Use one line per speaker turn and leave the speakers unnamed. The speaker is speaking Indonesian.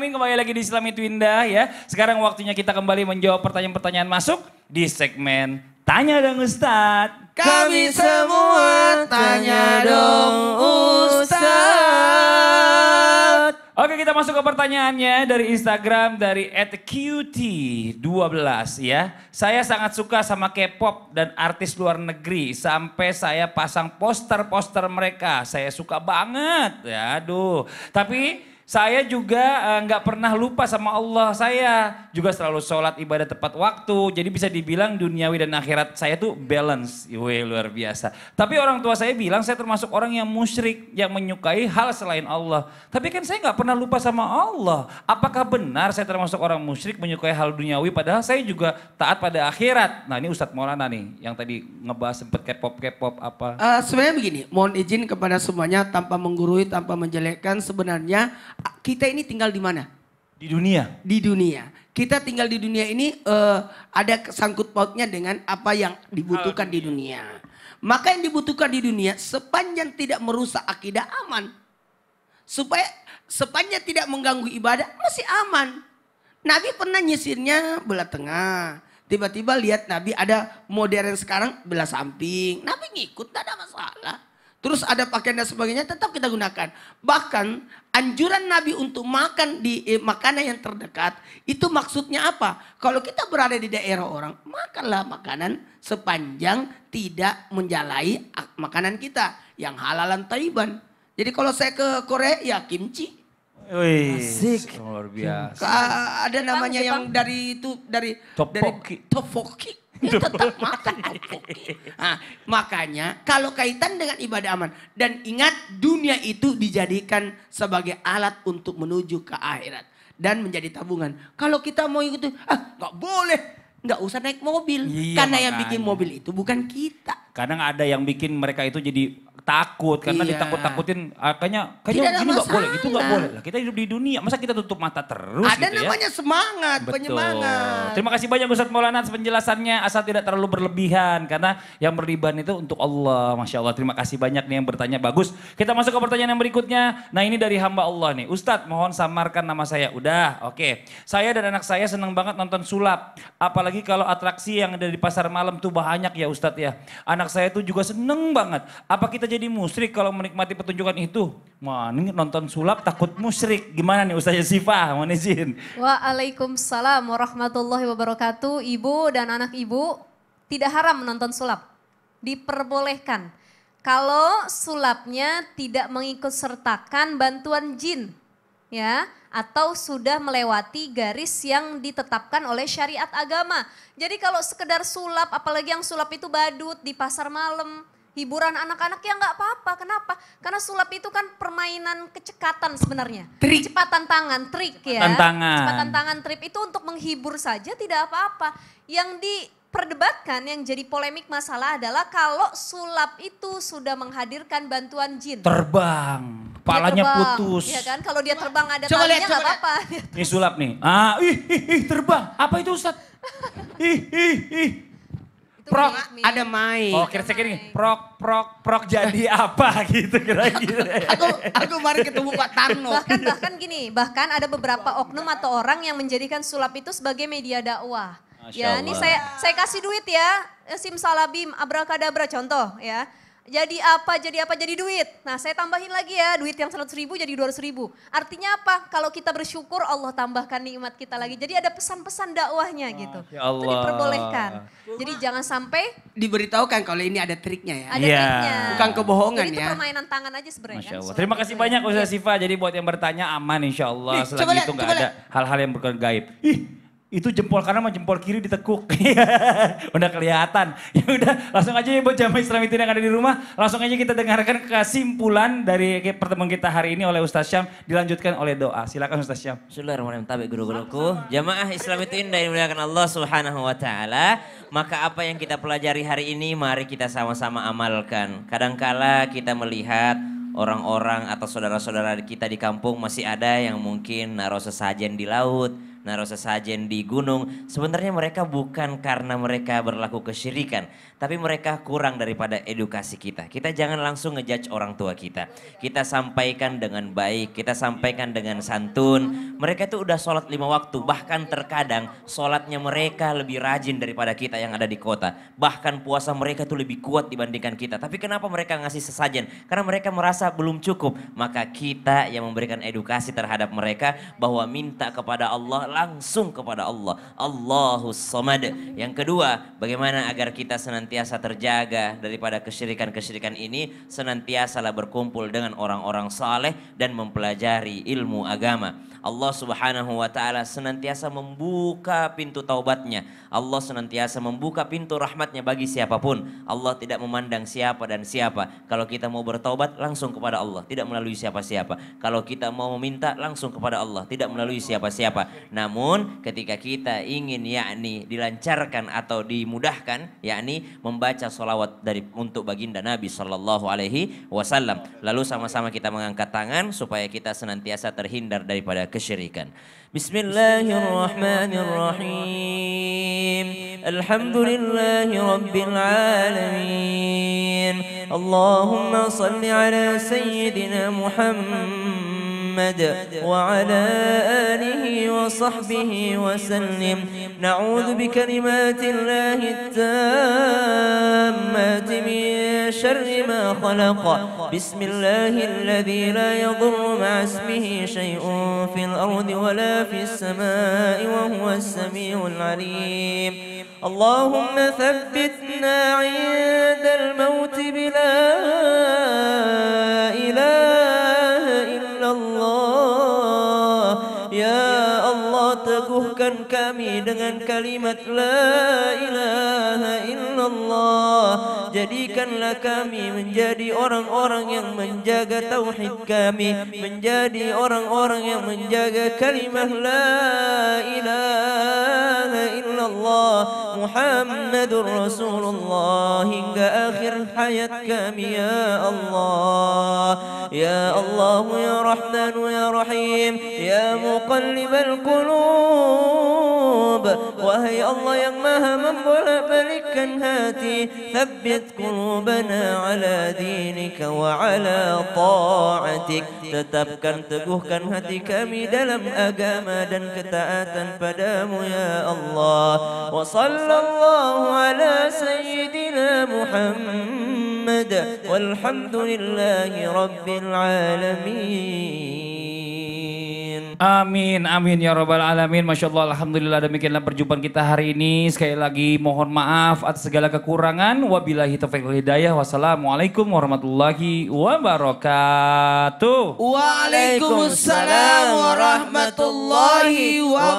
Alamin, kembali lagi di Islam Itu Indah ya. Sekarang waktunya kita kembali menjawab pertanyaan-pertanyaan masuk di segmen Tanya Dong Ustadz.
Kami semua tanya dong Ustadz.
Oke, kita masuk ke pertanyaannya dari Instagram dari @cutie12 ya. Saya sangat suka sama K-pop dan artis luar negeri sampai saya pasang poster-poster mereka. Saya suka banget. Ya, aduh. Tapi saya juga nggak pernah lupa sama Allah. Saya juga selalu sholat ibadah tepat waktu. Jadi bisa dibilang duniawi dan akhirat saya tuh balance. Wih, luar biasa. Tapi orang tua saya bilang saya termasuk orang yang musyrik. Yang menyukai hal selain Allah. Tapi kan saya nggak pernah lupa sama Allah. Apakah benar saya termasuk orang musyrik menyukai hal duniawi padahal saya juga taat pada akhirat. Nah ini Ustadz Maulana nih yang tadi ngebahas sempet K-pop apa.
Sebenarnya begini, mohon izin kepada semuanya tanpa menggurui, tanpa menjelekkan, sebenarnya kita ini tinggal di mana?
Di dunia.
Di dunia. Kita tinggal di dunia ini ada sangkut pautnya dengan apa yang dibutuhkan di dunia. Maka yang dibutuhkan di dunia sepanjang tidak merusak akidah aman. Supaya sepanjang tidak mengganggu ibadah masih aman. Nabi pernah nyisirnya belah tengah. Tiba-tiba lihat Nabi ada modern sekarang belah samping. Nabi ngikut, tidak ada masalah. Terus ada pakaian dan sebagainya tetap kita gunakan. Bahkan anjuran Nabi untuk makan di makanan yang terdekat. Itu maksudnya apa? Kalau kita berada di daerah orang, makanlah makanan sepanjang tidak menjalai makanan kita. Yang halalan taiban. Jadi kalau saya ke Korea ya kimchi.
Wih,
Asik.
luar biasa.
Ada namanya yang dari tteokbokki. Ya tetap makan tteokbokki. Nah, makanya kalau kaitan dengan ibadah aman. Dan ingat dunia itu dijadikan sebagai alat untuk menuju ke akhirat. Dan menjadi tabungan. Kalau kita mau ikut, nggak boleh. Nggak usah naik mobil.
Iya,
karena yang
makanya.
bikin mobil itu bukan kita.
Kadang ada yang bikin mereka itu jadi takut karena
Iya.
ditakut-takutin kayaknya
Tidak ada
gini nggak boleh, itu nggak
masalah.
boleh lah. Kita hidup di dunia, masa kita tutup mata terus
Ada
gitu ya?
namanya semangat,
Betul.
penyemangat.
Terima kasih banyak Ustadz Maulana atas penjelasannya, asal tidak terlalu berlebihan karena yang berliban itu untuk Allah. Masya Allah, terima kasih banyak nih yang bertanya, bagus. Kita masuk ke pertanyaan yang berikutnya. Nah ini dari hamba Allah nih. Ustadz mohon samarkan nama saya. Udah, oke. Saya dan anak saya senang banget nonton sulap. Apalagi kalau atraksi yang ada di pasar malam tuh banyak ya Ustadz ya. Anak saya tuh juga seneng banget. Apa kita jadi musyrik kalau menikmati pertunjukan itu? Wah ini nonton sulap takut musyrik. Gimana nih Ustazah Syifa? Mohon izin.
Waalaikumsalam warahmatullahi wabarakatuh. Ibu dan anak ibu tidak haram menonton sulap. Diperbolehkan. Kalau sulapnya tidak mengikut sertakan bantuan jin. Ya, atau sudah melewati garis yang ditetapkan oleh syariat agama. Jadi kalau sekedar sulap, apalagi yang sulap itu badut di pasar malam, hiburan anak-anak ya nggak apa-apa. Kenapa? Karena sulap itu kan permainan kecekatan sebenarnya.
Trik.
Kecepatan tangan, trik ya. Kecepatan tangan, trik itu untuk menghibur saja tidak apa-apa. Yang diperdebatkan, yang jadi polemik masalah adalah kalau sulap itu sudah menghadirkan bantuan jin.
Terbang,
Dia
kepalanya
terbang,
putus.
ya kan? Kalau dia terbang ada
Coba lihat,
talinya nggak
coba lihat.
apa-apa.
Ini sulap nih. Ih, terbang. Apa itu Ustadz? ih.
Itu
Prok,
milik.
Ada main.
Oh kira-kira gini, prok jadi apa gitu kira-kira.
Aku kemarin ketemu Pak Tarno.
Bahkan gini, bahkan ada beberapa oknum atau orang yang menjadikan sulap itu sebagai media dakwah.
Masya
Ya, ini
Allah.
saya kasih duit ya, simsalabim, abrakadabra contoh ya. Jadi apa, jadi duit. Nah saya tambahin lagi ya, duit yang 100.000 jadi 200.000. Artinya apa? Kalau kita bersyukur Allah tambahkan nikmat kita lagi. Jadi ada pesan-pesan dakwahnya gitu.
Ya Allah.
Itu diperbolehkan. Jadi jangan sampai
Diberitahukan kalau ini ada triknya ya.
ada
Iya.
triknya.
Bukan kebohongan
Jadi itu
ya.
permainan tangan aja sebenarnya.
Masya
kan,
Allah.
sulap
Terima
itu
kasih
ya.
banyak Ustazah Syifa. Jadi buat yang bertanya aman insya Allah.
Ih, coba
Selagi
lihat,
itu nggak
coba
ada hal-hal yang bukan gaib. Itu jempol kanan sama jempol kiri ditekuk. Udah kelihatan. Ya udah langsung aja ya buat jamaah Islam itu yang ada di rumah. Langsung aja kita dengarkan kesimpulan dari pertemuan kita hari ini oleh Ustaz Syam. Dilanjutkan oleh doa. Silakan Ustaz Syam.
Bismillahirrahmanirrahim. Tabi guru-guruku. Jamaah Islam itu indah yang dimuliakan Allah Subhanahu wa taala. Maka apa yang kita pelajari hari ini mari kita sama-sama amalkan. Kadangkala kita melihat orang-orang atau saudara-saudara kita di kampung masih ada yang mungkin naruh sesajen di laut, naruh sesajen di gunung. Sebenarnya mereka bukan karena mereka berlaku kesyirikan, tapi mereka kurang daripada edukasi kita. Kita jangan langsung ngejudge orang tua kita. Kita sampaikan dengan baik, kita sampaikan dengan santun. Mereka itu udah sholat 5 waktu, bahkan terkadang sholatnya mereka lebih rajin daripada kita yang ada di kota. Bahkan puasa mereka tuh lebih kuat dibandingkan kita. Tapi kenapa mereka ngasih sesajen? Karena mereka merasa belum cukup. Maka kita yang memberikan edukasi terhadap mereka bahwa minta kepada Allah, langsung kepada Allah. Allahus Samad. Yang kedua, bagaimana agar kita senantiasa terjaga daripada kesyirikan-kesyirikan ini, senantiasalah berkumpul dengan orang-orang saleh dan mempelajari ilmu agama. Allah Subhanahu wa taala senantiasa membuka pintu taubatnya. Allah senantiasa membuka pintu rahmatnya bagi siapapun. Allah tidak memandang siapa dan siapa. Kalau kita mau bertaubat langsung kepada Allah, tidak melalui siapa-siapa. Kalau kita mau meminta langsung kepada Allah, tidak melalui siapa-siapa. Namun ketika kita ingin yakni dilancarkan atau dimudahkan, yakni membaca sholawat untuk baginda Nabi Sallallahu Alaihi Wasallam. Lalu sama-sama kita mengangkat tangan supaya kita senantiasa terhindar daripada kesyirikan. Bismillahirrahmanirrahim. Alhamdulillahi rabbil alamin. Allahumma salli ala sayyidina Muhammad wa ala alihi wa sahbihi wa sallim. Na'udzu bikalimatillahi tammati min syarri ma khalaqa. Bismillahilladzi la yadurru ma'a ismihi syai'un fil ardi wa la fis samaa'i wa huwas samii'ul 'aliim. Allahumma thabbitna 'indal maut bila ilaha illallah. Ya Allah, teguhkan kami dengan kalimat la ilaha illallah. Jadikanlah kami menjadi orang-orang yang menjaga tauhid kami, menjadi orang-orang yang menjaga kalimah la ilaha illallah Muhammadur Rasulullah hingga akhir hayat kami ya Allah. Ya Allah ya Rahman ya Rahim ya Muqallibal Qulub. Wahai Allah yang maha membolak-balikkan hati, thabbit qulubana ala dinika wa ala ta'atik. Tetapkan, teguhkan hati kami dalam agama dan ketaatan padamu ya Allah. Wa sallallahu ala sayyidina Muhammad walhamdulillahi rabbil alamin.
Amin, amin ya rabbal alamin. Masya Allah, alhamdulillah, demikianlah perjumpaan kita hari ini. Sekali lagi mohon maaf atas segala kekurangan. Wabillahi taufiq wal hidayah. Wassalamualaikum warahmatullahi wabarakatuh.
Waalaikumsalam warahmatullahi wabarakatuh.